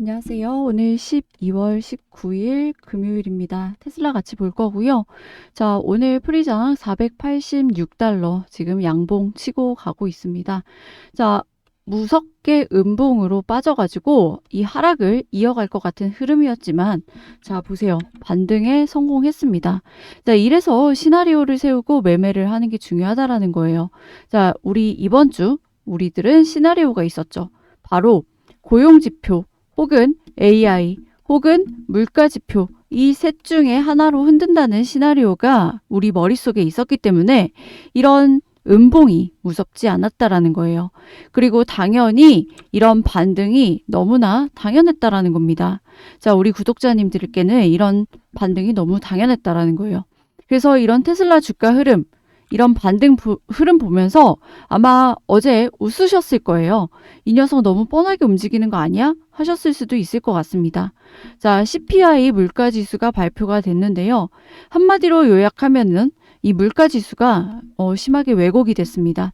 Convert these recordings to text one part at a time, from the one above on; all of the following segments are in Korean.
안녕하세요. 오늘 12월 19일 금요일입니다. 테슬라 같이 볼 거고요. 자, 오늘 프리장 486달러 지금 양봉 치고 가고 있습니다. 자, 무섭게 음봉으로 빠져가지고 이 하락을 이어갈 것 같은 흐름이었지만 자, 보세요. 반등에 성공했습니다. 자, 이래서 시나리오를 세우고 매매를 하는 게 중요하다라는 거예요. 자, 우리 이번 주 우리들은 시나리오가 있었죠. 바로 고용지표 혹은 AI, 혹은 물가지표 이 셋 중에 하나로 흔든다는 시나리오가 우리 머릿속에 있었기 때문에 이런 음봉이 무섭지 않았다라는 거예요. 그리고 당연히 이런 반등이 너무나 당연했다라는 겁니다. 자, 우리 구독자님들께는 이런 반등이 너무 당연했다라는 거예요. 그래서 이런 테슬라 주가 흐름, 이런 반등 흐름 보면서 아마 어제 웃으셨을 거예요. 이 녀석 너무 뻔하게 움직이는 거 아니야? 하셨을 수도 있을 것 같습니다. 자, CPI 물가지수가 발표가 됐는데요. 한마디로 요약하면은 이 물가지수가 심하게 왜곡이 됐습니다.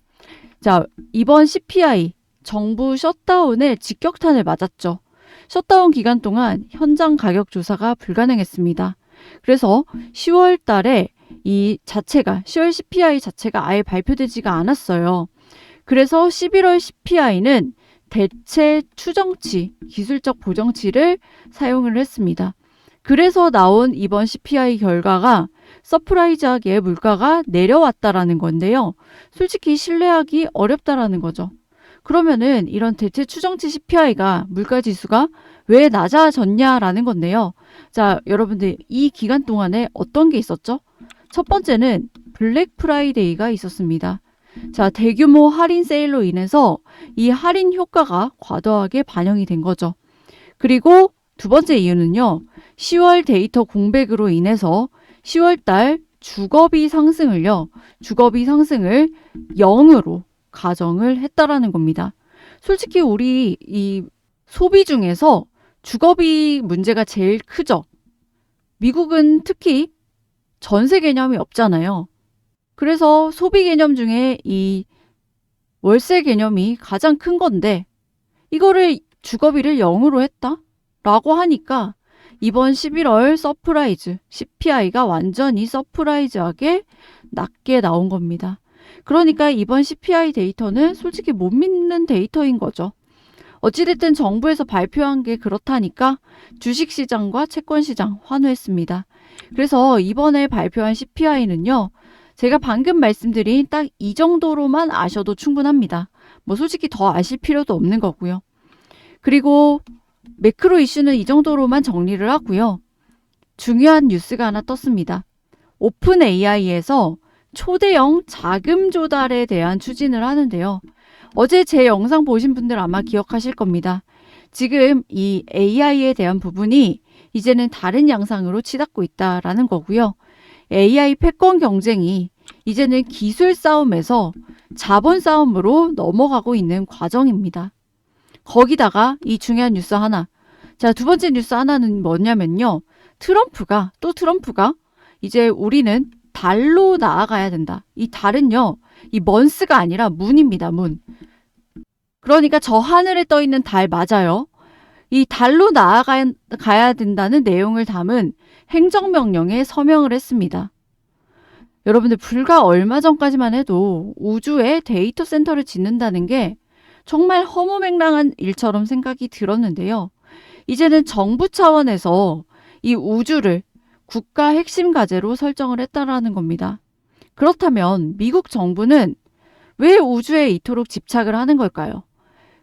자, 이번 CPI 정부 셧다운에 직격탄을 맞았죠. 셧다운 기간 동안 현장 가격 조사가 불가능했습니다. 그래서 10월 달에 이 자체가 10월 CPI 자체가 아예 발표되지가 않았어요. 그래서 11월 CPI는 대체 추정치, 기술적 보정치를 사용을 했습니다. 그래서 나온 이번 CPI 결과가 서프라이즈하게 물가가 내려왔다라는 건데요. 솔직히 신뢰하기 어렵다라는 거죠. 그러면은 이런 대체 추정치 CPI가 물가지수가 왜 낮아졌냐라는 건데요. 자, 여러분들 이 기간 동안에 어떤 게 있었죠? 첫 번째는 블랙 프라이데이가 있었습니다. 자, 대규모 할인 세일로 인해서 이 할인 효과가 과도하게 반영이 된 거죠. 그리고 두 번째 이유는요. 10월 데이터 공백으로 인해서 10월 달 주거비 상승을 0으로 가정을 했다라는 겁니다. 솔직히 우리 이 소비 중에서 주거비 문제가 제일 크죠. 미국은 특히 전세 개념이 없잖아요. 그래서 소비 개념 중에 이 월세 개념이 가장 큰 건데 이거를 주거비를 0으로 했다? 라고 하니까 이번 11월 서프라이즈 CPI가 완전히 서프라이즈하게 낮게 나온 겁니다. 그러니까 이번 CPI 데이터는 솔직히 못 믿는 데이터인 거죠. 어찌됐든 정부에서 발표한 게 그렇다니까 주식시장과 채권시장 환호했습니다. 그래서 이번에 발표한 CPI는요. 제가 방금 말씀드린 딱 이 정도로만 아셔도 충분합니다. 뭐 솔직히 더 아실 필요도 없는 거고요. 그리고 매크로 이슈는 이 정도로만 정리를 하고요. 중요한 뉴스가 하나 떴습니다. 오픈 AI에서 초대형 자금 조달에 대한 추진을 하는데요. 어제 제 영상 보신 분들 아마 기억하실 겁니다. 지금 이 AI에 대한 부분이 이제는 다른 양상으로 치닫고 있다라는 거고요. AI 패권 경쟁이 이제는 기술 싸움에서 자본 싸움으로 넘어가고 있는 과정입니다. 거기다가 이 중요한 뉴스 하나. 자, 두 번째 뉴스 하나는 뭐냐면요. 트럼프가 이제 우리는 달로 나아가야 된다. 이 달은요. 이 먼스가 아니라 문입니다. 문. 그러니까 저 하늘에 떠 있는 달 맞아요. 이 달로 나아가야 된다는 내용을 담은 행정명령에 서명을 했습니다. 여러분들 불과 얼마 전까지만 해도 우주에 데이터 센터를 짓는다는 게 정말 허무맹랑한 일처럼 생각이 들었는데요. 이제는 정부 차원에서 이 우주를 국가 핵심 과제로 설정을 했다라는 겁니다. 그렇다면 미국 정부는 왜 우주에 이토록 집착을 하는 걸까요?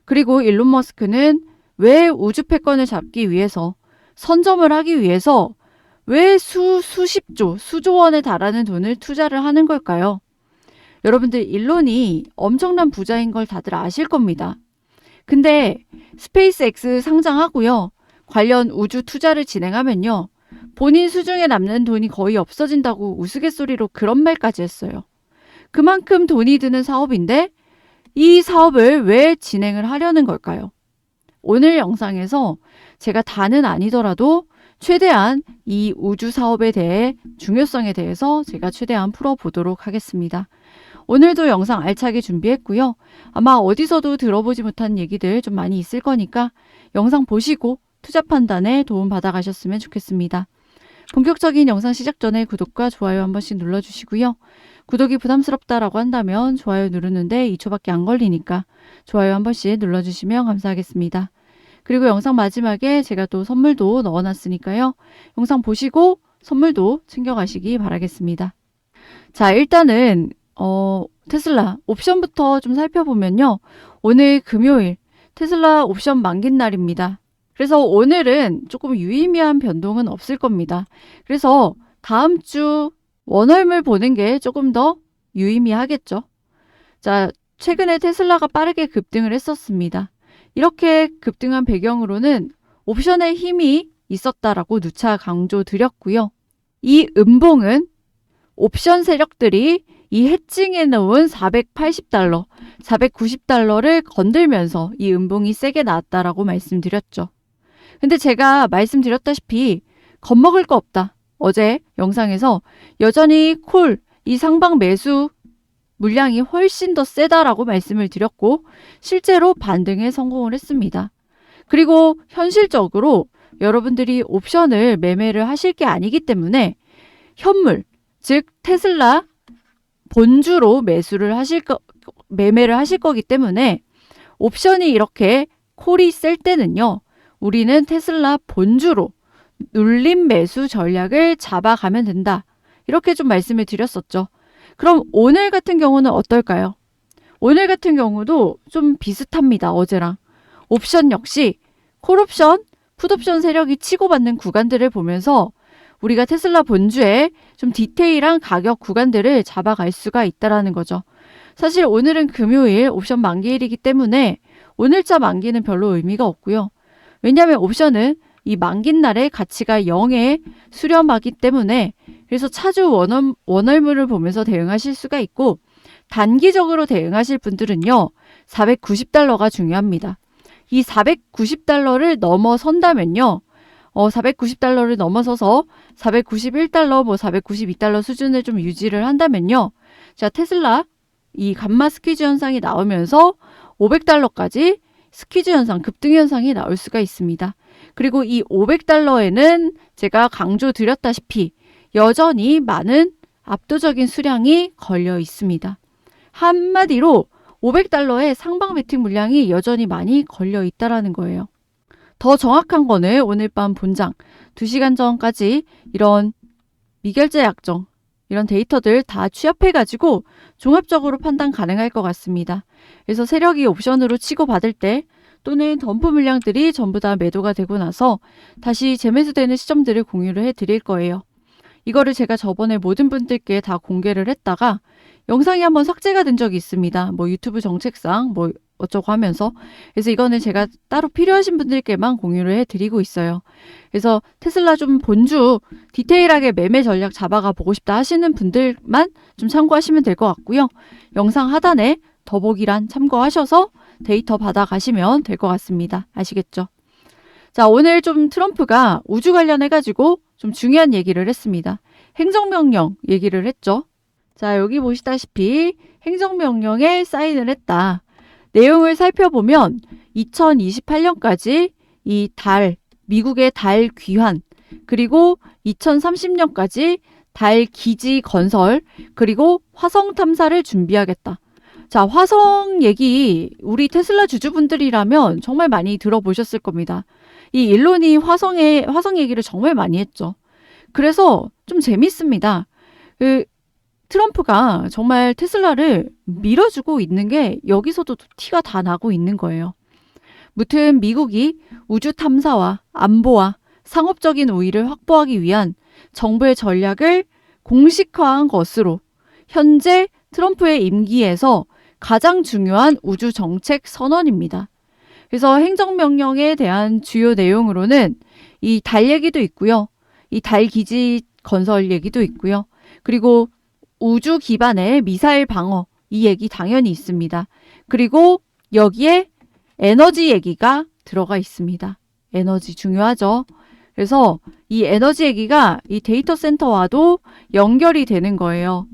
그리고 일론 머스크는 왜 우주 패권을 잡기 위해서 선점을 하기 위해서 왜 수십조, 수조 원에 달하는 돈을 투자를 하는 걸까요? 여러분들 일론이 엄청난 부자인 걸 다들 아실 겁니다. 근데 스페이스X 상장하고요. 관련 우주 투자를 진행하면요. 본인 수중에 남는 돈이 거의 없어진다고 우스갯소리로 그런 말까지 했어요. 그만큼 돈이 드는 사업인데 이 사업을 왜 진행을 하려는 걸까요? 오늘 영상에서 제가 다는 아니더라도 최대한 이 우주 사업에 대해 중요성에 대해서 제가 최대한 풀어보도록 하겠습니다. 오늘도 영상 알차게 준비했고요. 아마 어디서도 들어보지 못한 얘기들 좀 많이 있을 거니까 영상 보시고 투자 판단에 도움 받아가셨으면 좋겠습니다. 본격적인 영상 시작 전에 구독과 좋아요 한 번씩 눌러주시고요. 구독이 부담스럽다라고 한다면 좋아요 누르는데 2초밖에 안 걸리니까 좋아요 한 번씩 눌러주시면 감사하겠습니다. 그리고 영상 마지막에 제가 또 선물도 넣어놨으니까요. 영상 보시고 선물도 챙겨가시기 바라겠습니다. 자, 일단은 테슬라 옵션부터 좀 살펴보면요. 오늘 금요일 테슬라 옵션 만기 날입니다. 그래서 오늘은 조금 유의미한 변동은 없을 겁니다. 그래서 다음 주 원월물 보는 게 조금 더 유의미하겠죠. 자, 최근에 테슬라가 빠르게 급등을 했었습니다. 이렇게 급등한 배경으로는 옵션의 힘이 있었다라고 누차 강조드렸고요. 이 음봉은 옵션 세력들이 이 해칭해 놓은 $480, $490를 건들면서 이 음봉이 세게 나왔다라고 말씀드렸죠. 근데 제가 말씀드렸다시피 겁먹을 거 없다. 어제 영상에서 여전히 콜, 이 상방 매수 물량이 훨씬 더 세다라고 말씀을 드렸고 실제로 반등에 성공을 했습니다. 그리고 현실적으로 여러분들이 옵션을 매매를 하실 게 아니기 때문에 현물, 즉 테슬라 본주로 매매를 하실 거기 때문에 옵션이 이렇게 콜이 셀 때는요. 우리는 테슬라 본주로 눌림 매수 전략을 잡아가면 된다. 이렇게 좀 말씀을 드렸었죠. 그럼 오늘 같은 경우는 어떨까요? 오늘 같은 경우도 좀 비슷합니다. 어제랑. 옵션 역시 콜옵션, 풋옵션 세력이 치고받는 구간들을 보면서 우리가 테슬라 본주에 좀 디테일한 가격 구간들을 잡아갈 수가 있다는 거죠. 사실 오늘은 금요일 옵션 만기일이기 때문에 오늘자 만기는 별로 의미가 없고요. 왜냐하면 옵션은 이 만기날의 가치가 0에 수렴하기 때문에 그래서 차주 원월물을 보면서 대응하실 수가 있고 단기적으로 대응하실 분들은요. $490가 중요합니다. 이 $490를 넘어선다면요. $490를 넘어서서 $491, $492 수준을 좀 유지를 한다면요. 자, 테슬라 이 감마 스퀴즈 현상이 나오면서 $500까지 스퀴즈 현상, 급등 현상이 나올 수가 있습니다. 그리고 이 $500에는 제가 강조드렸다시피 여전히 많은 압도적인 수량이 걸려 있습니다. 한마디로 $500의 상방 베팅 물량이 여전히 많이 걸려 있다는 거예요. 더 정확한 거는 오늘 밤 본장 2시간 전까지 이런 미결제 약정, 이런 데이터들 다 취합해가지고 종합적으로 판단 가능할 것 같습니다. 그래서 세력이 옵션으로 치고받을 때 또는 덤프 물량들이 전부 다 매도가 되고 나서 다시 재매수되는 시점들을 공유를 해드릴 거예요. 이거를 제가 저번에 모든 분들께 다 공개를 했다가 영상이 한번 삭제가 된 적이 있습니다. 유튜브 정책상 어쩌고 하면서. 그래서 이거는 제가 따로 필요하신 분들께만 공유를 해드리고 있어요. 그래서 테슬라 좀 본주 디테일하게 매매 전략 잡아가 보고 싶다 하시는 분들만 좀 참고하시면 될 것 같고요. 영상 하단에 더보기란 참고하셔서 데이터 받아가시면 될 것 같습니다. 아시겠죠? 자, 오늘 좀 트럼프가 우주 관련해가지고 좀 중요한 얘기를 했습니다. 행정명령 얘기를 했죠. 자, 여기 보시다시피 행정명령에 사인을 했다. 내용을 살펴보면 2028년까지 이 미국의 달 귀환, 그리고 2030년까지 달 기지 건설, 그리고 화성 탐사를 준비하겠다. 자, 화성 얘기 우리 테슬라 주주분들이라면 정말 많이 들어보셨을 겁니다. 이 일론이 화성 얘기를 정말 많이 했죠. 그래서 좀 재밌습니다. 트럼프가 정말 테슬라를 밀어주고 있는 게 여기서도 티가 다 나고 있는 거예요. 무튼 미국이 우주 탐사와 안보와 상업적인 우위를 확보하기 위한 정부의 전략을 공식화한 것으로 현재 트럼프의 임기에서 가장 중요한 우주 정책 선언입니다. 그래서 행정명령에 대한 주요 내용으로는 이 달 얘기도 있고요. 이 달 기지 건설 얘기도 있고요. 그리고 우주 기반의 미사일 방어 이 얘기 당연히 있습니다. 그리고 여기에 에너지 얘기가 들어가 있습니다. 에너지 중요하죠. 그래서 이 에너지 얘기가 이 데이터 센터와도 연결이 되는 거예요.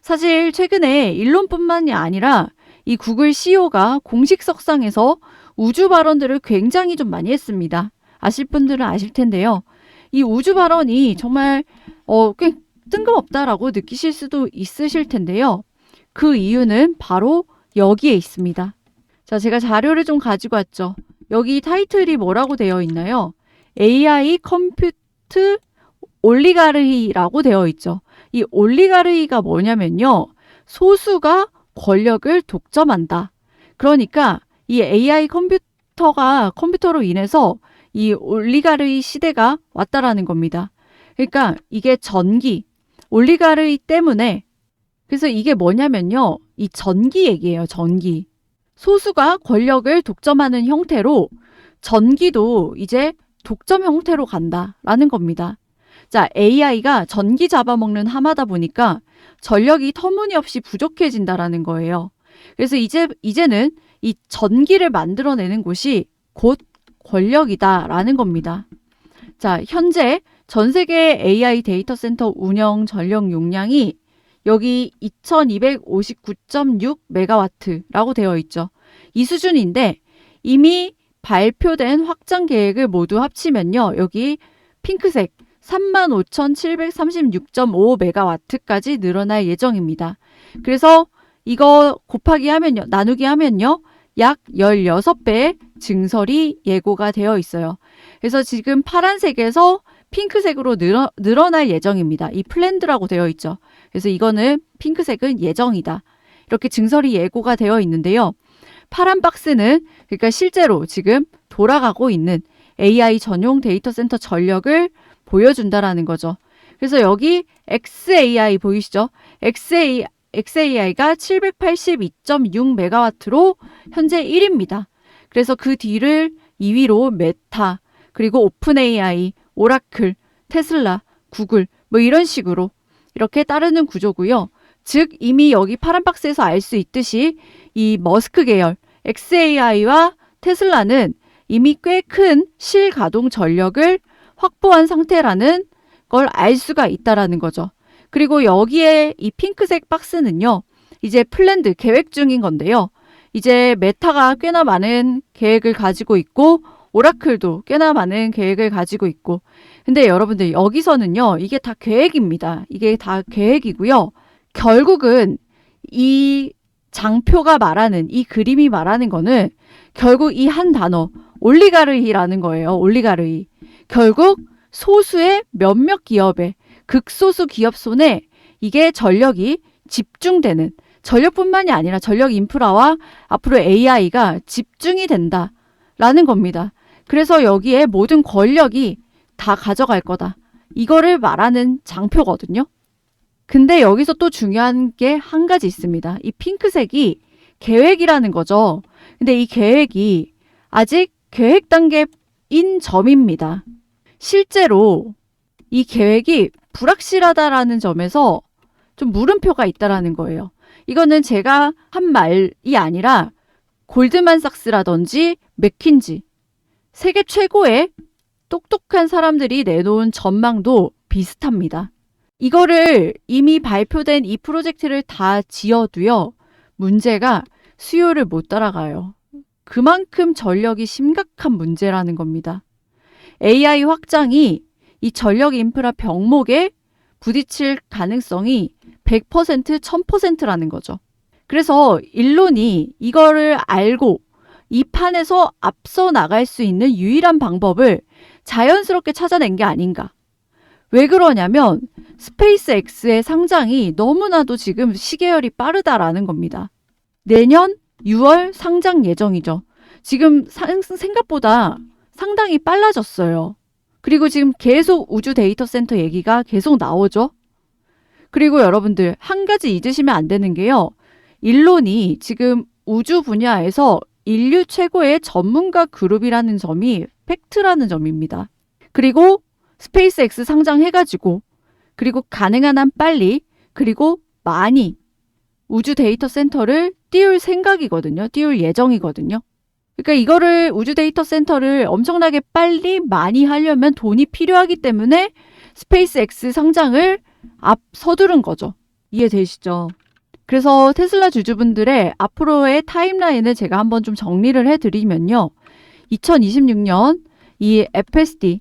사실 최근에 일론뿐만이 아니라 이 구글 CEO가 공식 석상에서 우주 발언들을 굉장히 좀 많이 했습니다. 아실 분들은 아실 텐데요. 이 우주 발언이 정말 꽤 뜬금없다라고 느끼실 수도 있으실 텐데요. 그 이유는 바로 여기에 있습니다. 자, 제가 자료를 좀 가지고 왔죠. 여기 타이틀이 뭐라고 되어 있나요? AI 컴퓨트 올리가르히라고 되어 있죠. 이 올리가르히가 뭐냐면요. 소수가 권력을 독점한다. 그러니까 이 AI 컴퓨터로 인해서 이 올리가르히 시대가 왔다라는 겁니다. 그러니까 이게 올리가르히 때문에 그래서 이게 뭐냐면요. 이 전기 얘기예요. 전기. 소수가 권력을 독점하는 형태로 전기도 이제 독점 형태로 간다라는 겁니다. 자, AI가 전기 잡아먹는 하마다 보니까 전력이 터무니없이 부족해진다라는 거예요. 그래서 이제는 이 전기를 만들어내는 곳이 곧 권력이다라는 겁니다. 자, 현재 전 세계 AI 데이터 센터 운영 전력 용량이 여기 2259.6메가와트라고 되어 있죠. 이 수준인데 이미 발표된 확장 계획을 모두 합치면요. 여기 핑크색 35,736.5메가와트까지 늘어날 예정입니다. 그래서 이거 나누기 하면요. 약 16배의 증설이 예고가 되어 있어요. 그래서 지금 파란색에서 핑크색으로 늘어날 예정입니다. 이 플랜드라고 되어 있죠. 그래서 이거는 핑크색은 예정이다. 이렇게 증설이 예고가 되어 있는데요. 파란 박스는 그러니까 실제로 지금 돌아가고 있는 AI 전용 데이터 센터 전력을 보여준다라는 거죠. 그래서 여기 XAI 보이시죠? XAI가 782.6메가와트로 현재 1위입니다. 그래서 그 뒤를 2위로 메타, 그리고 오픈 AI, 오라클, 테슬라, 구글 뭐 이런 식으로 이렇게 따르는 구조고요. 즉 이미 여기 파란 박스에서 알 수 있듯이 이 머스크 계열 XAI와 테슬라는 이미 꽤 큰 실가동 전력을 확보한 상태라는 걸 알 수가 있다라는 거죠. 그리고 여기에 이 핑크색 박스는요. 이제 플랜드 계획 중인 건데요. 이제 메타가 꽤나 많은 계획을 가지고 있고 오라클도 꽤나 많은 계획을 가지고 있고 근데 여러분들 여기서는요. 이게 다 계획입니다. 이게 다 계획이고요. 결국은 이 장표가 말하는 이 그림이 말하는 거는 결국 이 한 단어 올리가르히라는 거예요. 올리가르히. 결국 소수의 몇몇 기업의 극소수 기업 손에 이게 전력이 집중되는 전력뿐만이 아니라 전력 인프라와 앞으로 AI가 집중이 된다라는 겁니다. 그래서 여기에 모든 권력이 다 가져갈 거다. 이거를 말하는 장표거든요. 근데 여기서 또 중요한 게 한 가지 있습니다. 이 핑크색이 계획이라는 거죠. 근데 이 계획이 아직 계획 단계인 점입니다. 실제로 이 계획이 불확실하다라는 점에서 좀 물음표가 있다라는 거예요. 이거는 제가 한 말이 아니라 골드만삭스라든지 맥킨지 세계 최고의 똑똑한 사람들이 내놓은 전망도 비슷합니다. 이거를 이미 발표된 이 프로젝트를 다 지어도요. 문제가 수요를 못 따라가요. 그만큼 전력이 심각한 문제라는 겁니다. AI 확장이 이 전력 인프라 병목에 부딪힐 가능성이 100%, 1000%라는 거죠. 그래서 일론이 이거를 알고 이 판에서 앞서 나갈 수 있는 유일한 방법을 자연스럽게 찾아낸 게 아닌가. 왜 그러냐면 스페이스X의 상장이 너무나도 지금 시계열이 빠르다라는 겁니다. 내년 6월 상장 예정이죠. 지금 생각보다 상당히 빨라졌어요. 그리고 지금 계속 우주 데이터 센터 얘기가 계속 나오죠. 그리고 여러분들 한 가지 잊으시면 안 되는 게요. 일론이 지금 우주 분야에서 인류 최고의 전문가 그룹이라는 점이 팩트라는 점입니다. 그리고 스페이스X 상장해가지고 그리고 가능한 한 빨리 그리고 많이 우주 데이터 센터를 띄울 생각이거든요. 띄울 예정이거든요. 그러니까 이거를 우주 데이터 센터를 엄청나게 빨리 많이 하려면 돈이 필요하기 때문에 스페이스X 상장을 서두른 거죠. 이해되시죠? 그래서 테슬라 주주분들의 앞으로의 타임라인을 제가 한번 좀 정리를 해드리면요. 2026년 이 FSD,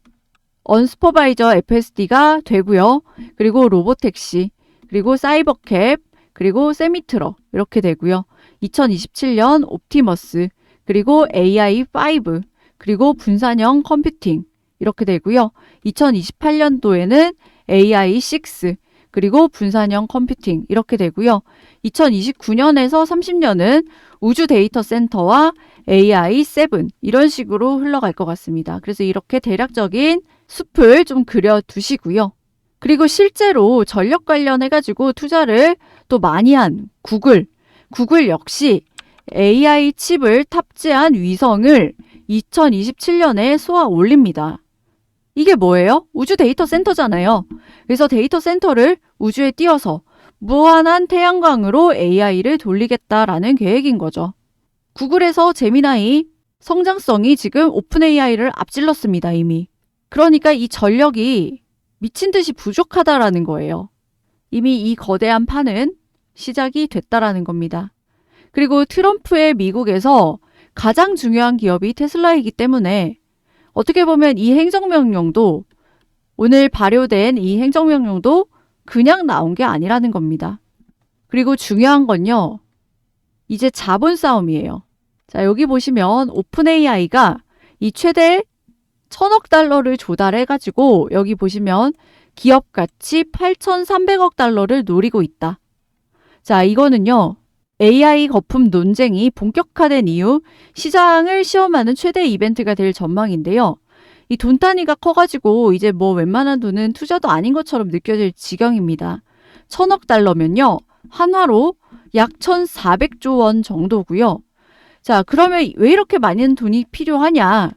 언스퍼바이저 FSD가 되고요. 그리고 로보택시, 그리고 사이버캡, 그리고 세미트럭 이렇게 되고요. 2027년 옵티머스, 그리고 AI5, 그리고 분산형 컴퓨팅 이렇게 되고요. 2028년도에는 AI6, 그리고 분산형 컴퓨팅 이렇게 되고요. 2029년에서 30년은 우주 데이터 센터와 AI7 이런 식으로 흘러갈 것 같습니다. 그래서 이렇게 대략적인 숲을 좀 그려두시고요. 그리고 실제로 전력 관련해가지고 투자를 또 많이 한 구글 역시 AI 칩을 탑재한 위성을 2027년에 쏘아 올립니다. 이게 뭐예요? 우주 데이터 센터잖아요. 그래서 데이터 센터를 우주에 띄워서 무한한 태양광으로 AI를 돌리겠다라는 계획인 거죠. 구글에서 제미나이 성장성이 지금 오픈 AI를 앞질렀습니다, 이미. 그러니까 이 전력이 미친 듯이 부족하다라는 거예요. 이미 이 거대한 판은 시작이 됐다라는 겁니다. 그리고 트럼프의 미국에서 가장 중요한 기업이 테슬라이기 때문에 어떻게 보면 이 행정명령도 오늘 발효된 이 행정명령도 그냥 나온 게 아니라는 겁니다. 그리고 중요한 건요. 이제 자본 싸움이에요. 자, 여기 보시면 오픈 AI가 이 최대 1,000억 달러를 조달해가지고 여기 보시면 기업 가치 8,300억 달러를 노리고 있다. 자, 이거는요. AI 거품 논쟁이 본격화된 이후 시장을 시험하는 최대 이벤트가 될 전망인데요. 이 돈 단위가 커가지고 이제 뭐 웬만한 돈은 투자도 아닌 것처럼 느껴질 지경입니다. 1,000억 달러면요. 한화로 약 1,400조 원 정도고요. 자, 그러면 왜 이렇게 많은 돈이 필요하냐?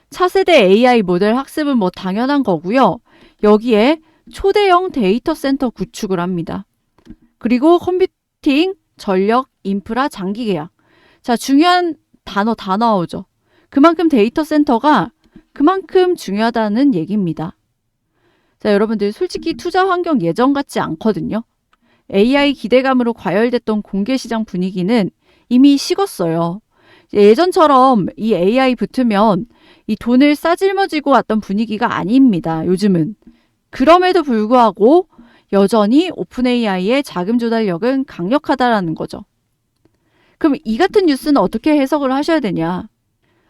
차세대 AI 모델 학습은 뭐 당연한 거고요. 여기에 초대형 데이터 센터 구축을 합니다. 그리고 컴퓨팅, 전력, 인프라, 장기 계약. 자, 중요한 단어 다 나오죠. 그만큼 데이터 센터가 그만큼 중요하다는 얘기입니다. 자, 여러분들 솔직히 투자 환경 예전 같지 않거든요. AI 기대감으로 과열됐던 공개 시장 분위기는 이미 식었어요. 예전처럼 이 AI 붙으면 이 돈을 싸질머지고 왔던 분위기가 아닙니다. 요즘은. 그럼에도 불구하고 여전히 오픈 AI의 자금 조달력은 강력하다라는 거죠. 그럼 이 같은 뉴스는 어떻게 해석을 하셔야 되냐?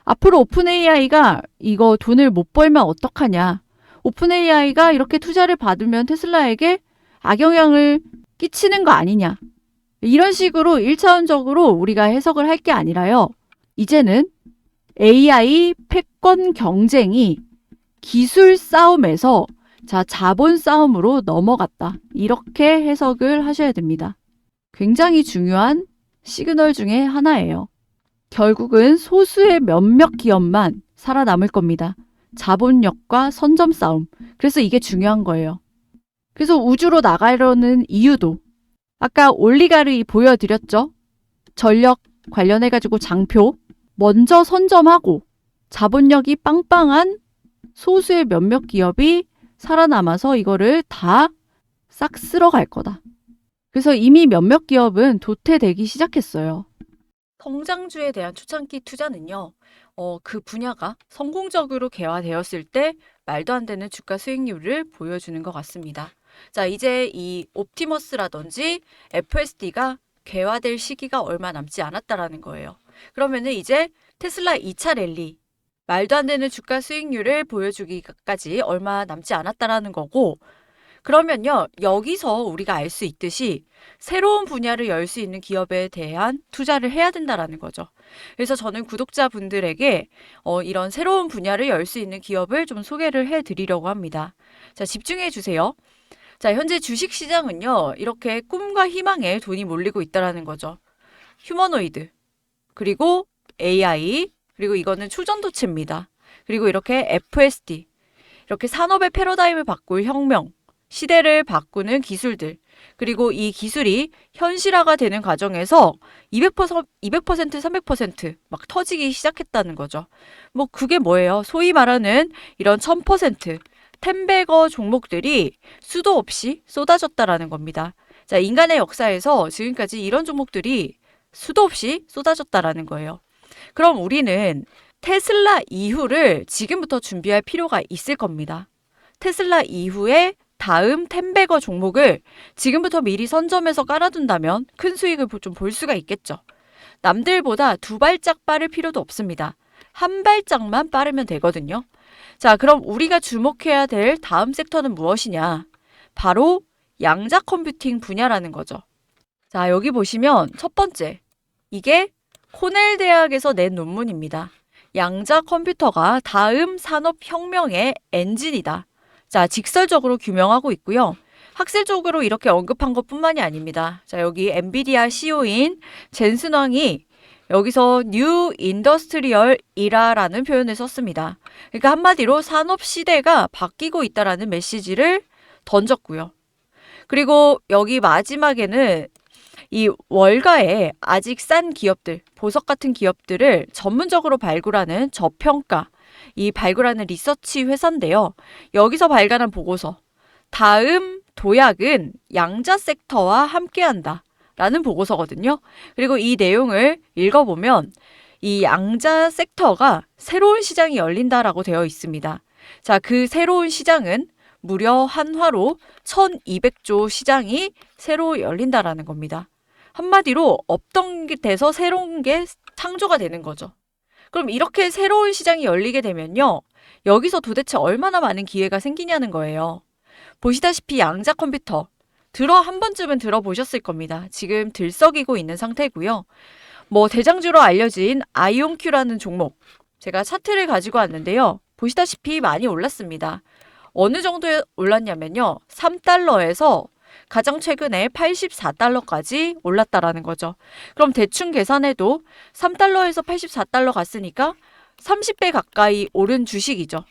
앞으로 오픈 AI가 이거 돈을 못 벌면 어떡하냐? 오픈 AI가 이렇게 투자를 받으면 테슬라에게 악영향을 끼치는 거 아니냐? 이런 식으로 1차원적으로 우리가 해석을 할 게 아니라요. 이제는 AI 패권 경쟁이 기술 싸움에서 자본 싸움으로 넘어갔다. 이렇게 해석을 하셔야 됩니다. 굉장히 중요한 시그널 중에 하나예요. 결국은 소수의 몇몇 기업만 살아남을 겁니다. 자본력과 선점 싸움. 그래서 이게 중요한 거예요. 그래서 우주로 나가려는 이유도 아까 올리가르이 보여드렸죠? 전력 관련해가지고 장표 먼저 선점하고 자본력이 빵빵한 소수의 몇몇 기업이 살아남아서 이거를 다 싹 쓸어갈 거다. 그래서 이미 몇몇 기업은 도태되기 시작했어요. 성장주에 대한 초창기 투자는요. 그 분야가 성공적으로 개화되었을 때 말도 안 되는 주가 수익률을 보여주는 것 같습니다. 자, 이제 이 옵티머스라든지 FSD가 개화될 시기가 얼마 남지 않았다라는 거예요. 그러면은 이제 테슬라 2차 랠리 말도 안 되는 주가 수익률을 보여주기까지 얼마 남지 않았다라는 거고 그러면요. 여기서 우리가 알 수 있듯이 새로운 분야를 열 수 있는 기업에 대한 투자를 해야 된다라는 거죠. 그래서 저는 구독자분들에게 이런 새로운 분야를 열 수 있는 기업을 좀 소개를 해드리려고 합니다. 자, 집중해 주세요. 자, 현재 주식시장은요. 이렇게 꿈과 희망에 돈이 몰리고 있다라는 거죠. 휴머노이드, 그리고 AI, 그리고 이거는 초전도체입니다. 그리고 이렇게 FSD, 이렇게 산업의 패러다임을 바꿀 혁명, 시대를 바꾸는 기술들, 그리고 이 기술이 현실화가 되는 과정에서 200%, 300%막 터지기 시작했다는 거죠. 뭐 그게 뭐예요? 소위 말하는 이런 1000%, 텐베거 종목들이 수도 없이 쏟아졌다라는 겁니다. 자, 인간의 역사에서 지금까지 이런 종목들이 수도 없이 쏟아졌다라는 거예요. 그럼 우리는 테슬라 이후를 지금부터 준비할 필요가 있을 겁니다. 테슬라 이후에 다음 텐베거 종목을 지금부터 미리 선점해서 깔아둔다면 큰 수익을 좀 볼 수가 있겠죠. 남들보다 두 발짝 빠를 필요도 없습니다. 한 발짝만 빠르면 되거든요. 자, 그럼 우리가 주목해야 될 다음 섹터는 무엇이냐? 바로 양자 컴퓨팅 분야라는 거죠. 자, 여기 보시면 첫 번째, 이게 코넬 대학에서 낸 논문입니다. 양자 컴퓨터가 다음 산업혁명의 엔진이다. 자, 직설적으로 규명하고 있고요. 학술적으로 이렇게 언급한 것뿐만이 아닙니다. 자, 여기 엔비디아 CEO인 젠슨 황이 여기서 뉴 인더스트리얼 이라라는 표현을 썼습니다. 그러니까 한마디로 산업 시대가 바뀌고 있다라는 메시지를 던졌고요. 그리고 여기 마지막에는 이 월가에 아직 싼 기업들, 보석 같은 기업들을 전문적으로 발굴하는 저평가, 이 발굴하는 리서치 회사인데요. 여기서 발간한 보고서, 다음 도약은 양자 섹터와 함께한다 라는 보고서거든요. 그리고 이 내용을 읽어보면 이 양자 섹터가 새로운 시장이 열린다라고 되어 있습니다. 자, 그 새로운 시장은 무려 한화로 1200조 시장이 새로 열린다라는 겁니다. 한마디로 없던 게 돼서 새로운 게 창조가 되는 거죠. 그럼 이렇게 새로운 시장이 열리게 되면요. 여기서 도대체 얼마나 많은 기회가 생기냐는 거예요. 보시다시피 양자 컴퓨터 한 번쯤은 들어보셨을 겁니다. 지금 들썩이고 있는 상태고요. 대장주로 알려진 아이온큐라는 종목, 제가 차트를 가지고 왔는데요. 보시다시피 많이 올랐습니다. 어느 정도에 올랐냐면요. 3달러에서 가장 최근에 84달러까지 올랐다라는 거죠. 그럼 대충 계산해도 3달러에서 84달러 갔으니까 30배 가까이 오른 주식이죠.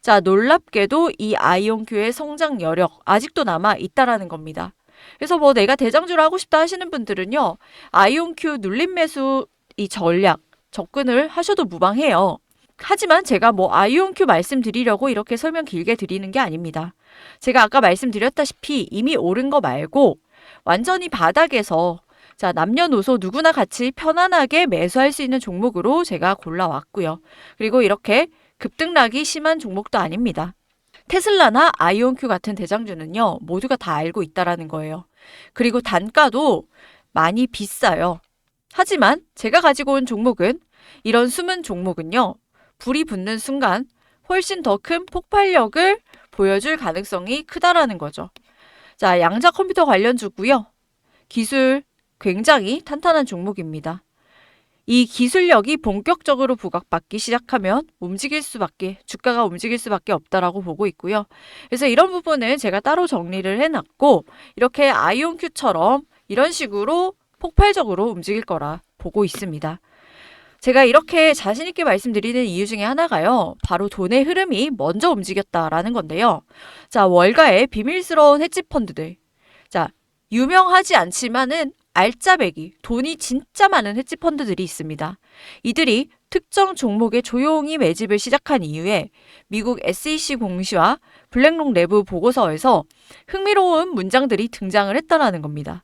자, 놀랍게도 이 아이온큐의 성장 여력 아직도 남아 있다라는 겁니다. 그래서 내가 대장주를 하고 싶다 하시는 분들은요. 아이온큐 눌림 매수 이 전략 접근을 하셔도 무방해요. 하지만 제가 아이온큐 말씀드리려고 이렇게 설명 길게 드리는 게 아닙니다. 제가 아까 말씀드렸다시피 이미 오른 거 말고 완전히 바닥에서 자, 남녀노소 누구나 같이 편안하게 매수할 수 있는 종목으로 제가 골라왔고요. 그리고 이렇게 급등락이 심한 종목도 아닙니다. 테슬라나 아이온큐 같은 대장주는요. 모두가 다 알고 있다라는 거예요. 그리고 단가도 많이 비싸요. 하지만 제가 가지고 온 종목은 이런 숨은 종목은요. 불이 붙는 순간 훨씬 더 큰 폭발력을 보여줄 가능성이 크다라는 거죠. 자, 양자 컴퓨터 관련주고요. 기술 굉장히 탄탄한 종목입니다. 이 기술력이 본격적으로 부각받기 시작하면 주가가 움직일 수밖에 없다라고 보고 있고요. 그래서 이런 부분은 제가 따로 정리를 해놨고 이렇게 아이온큐처럼 이런 식으로 폭발적으로 움직일 거라 보고 있습니다. 제가 이렇게 자신 있게 말씀드리는 이유 중에 하나가요. 바로 돈의 흐름이 먼저 움직였다라는 건데요. 자, 월가의 비밀스러운 헤지 펀드들. 자, 유명하지 않지만은 알짜배기, 돈이 진짜 많은 헤지 펀드들이 있습니다. 이들이 특정 종목에 조용히 매집을 시작한 이후에 미국 SEC 공시와 블랙록 내부 보고서에서 흥미로운 문장들이 등장을 했다라는 겁니다.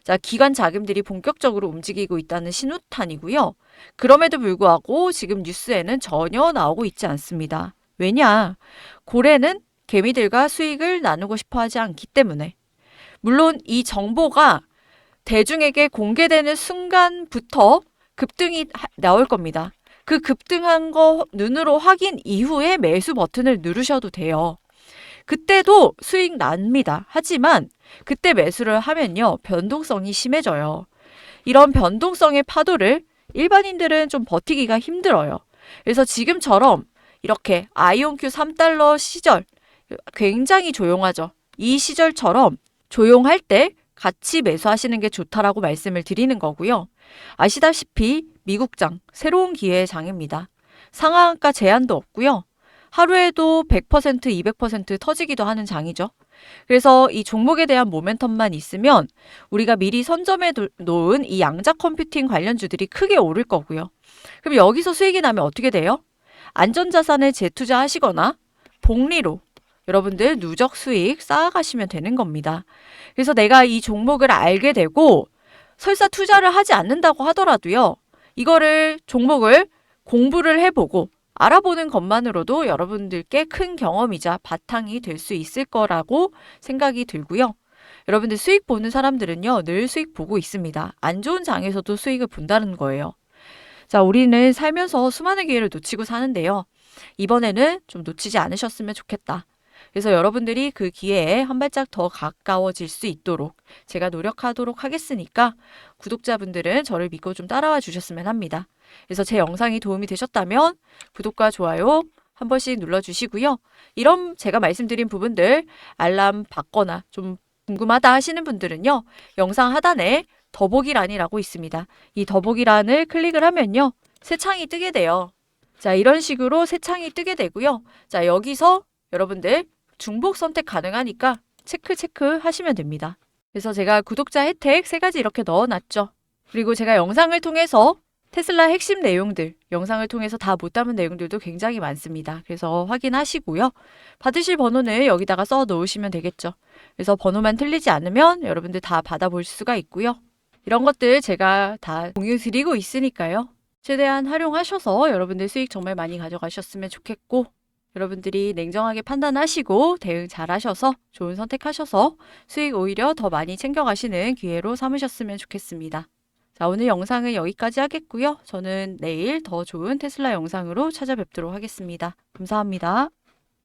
자, 기관 자금들이 본격적으로 움직이고 있다는 신호탄이고요. 그럼에도 불구하고 지금 뉴스에는 전혀 나오고 있지 않습니다. 왜냐? 고래는 개미들과 수익을 나누고 싶어 하지 않기 때문에. 물론 이 정보가 대중에게 공개되는 순간부터 급등이 나올 겁니다. 그 급등한 거 눈으로 확인 이후에 매수 버튼을 누르셔도 돼요. 그때도 수익 납니다. 하지만 그때 매수를 하면요. 변동성이 심해져요. 이런 변동성의 파도를 일반인들은 좀 버티기가 힘들어요. 그래서 지금처럼 이렇게 아이온큐 3달러 시절 굉장히 조용하죠. 이 시절처럼 조용할 때 같이 매수하시는 게 좋다라고 말씀을 드리는 거고요. 아시다시피 미국장 새로운 기회의 장입니다. 상한가 제한도 없고요. 하루에도 100%, 200% 터지기도 하는 장이죠. 그래서 이 종목에 대한 모멘텀만 있으면 우리가 미리 선점해 놓은 이 양자 컴퓨팅 관련주들이 크게 오를 거고요. 그럼 여기서 수익이 나면 어떻게 돼요? 안전자산에 재투자하시거나 복리로 여러분들 누적 수익 쌓아가시면 되는 겁니다. 그래서 내가 이 종목을 알게 되고 설사 투자를 하지 않는다고 하더라도요. 이거를 종목을 공부를 해보고 알아보는 것만으로도 여러분들께 큰 경험이자 바탕이 될 수 있을 거라고 생각이 들고요. 여러분들 수익 보는 사람들은요, 늘 수익 보고 있습니다. 안 좋은 장에서도 수익을 본다는 거예요. 자, 우리는 살면서 수많은 기회를 놓치고 사는데요. 이번에는 좀 놓치지 않으셨으면 좋겠다. 그래서 여러분들이 그 기회에 한 발짝 더 가까워질 수 있도록 제가 노력하도록 하겠으니까 구독자분들은 저를 믿고 좀 따라와 주셨으면 합니다. 그래서 제 영상이 도움이 되셨다면 구독과 좋아요 한 번씩 눌러주시고요. 이런 제가 말씀드린 부분들 알람 받거나 좀 궁금하다 하시는 분들은요. 영상 하단에 더보기란이라고 있습니다. 이 더보기란을 클릭을 하면요. 새 창이 뜨게 돼요. 자, 이런 식으로 새 창이 뜨게 되고요. 자, 여기서 여러분들 중복 선택 가능하니까 체크 하시면 됩니다. 그래서 제가 구독자 혜택 3가지 이렇게 넣어놨죠. 그리고 제가 영상을 통해서 테슬라 핵심 내용들, 영상을 통해서 다 못 담은 내용들도 굉장히 많습니다. 그래서 확인하시고요. 받으실 번호는 여기다가 써 놓으시면 되겠죠. 그래서 번호만 틀리지 않으면 여러분들 다 받아볼 수가 있고요. 이런 것들 제가 다 공유 드리고 있으니까요. 최대한 활용하셔서 여러분들 수익 정말 많이 가져가셨으면 좋겠고 여러분들이 냉정하게 판단하시고 대응 잘 하셔서 좋은 선택하셔서 수익 오히려 더 많이 챙겨가시는 기회로 삼으셨으면 좋겠습니다. 자, 오늘 영상은 여기까지 하겠고요. 저는 내일 더 좋은 테슬라 영상으로 찾아뵙도록 하겠습니다. 감사합니다.